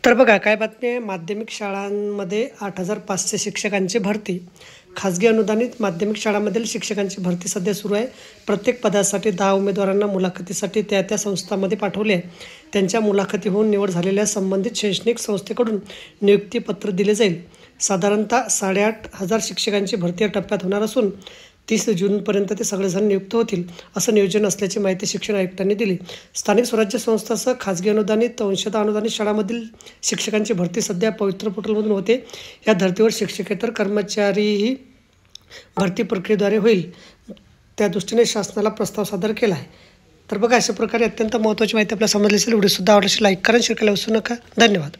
तर बघा काय बातमी आहे. माध्यमिक शाळांमध्ये 8,500 शिक्षकांची भरती. खाजगी अनुदानित माध्यमिक शाळांमधील शिक्षकांची भरती सध्या सुरू आहे. प्रत्येक पदासाठी 10 उमेदवारांना मुलाखतीसाठी त्या संस्थांमध्ये पाठवले आहे. त्यांच्या मुलाखतीहून निवड झालेल्या संबंधित शैक्षणिक संस्थेकडून नियुक्तीपत्र दिले जाईल. साधारणतः 8,500 शिक्षकांची भरती या टप्प्यात होणार असून 30 जूनपर्यंत ते सगळेजण नियुक्त होतील असं नियोजन असल्याची माहिती शिक्षण आयुक्तांनी दिली. स्थानिक स्वराज्य संस्थांसह खाजगी अनुदानित अंशतः अनुदानित शाळांमधील शिक्षकांची भरती सध्या पवित्र पोर्टलमधून होते. या धर्तीवर शिक्षकेतर कर्मचारीही भरती प्रक्रियेद्वारे होईल. त्या दृष्टीने शासनाला प्रस्ताव सादर केला आहे. तर बघा अशा प्रकारे अत्यंत महत्त्वाची माहिती आपल्याला समजली असेल. व्हिडिओसुद्धा आवडल्यास लाईक करा, शेअर करायला विसरू नका. धन्यवाद.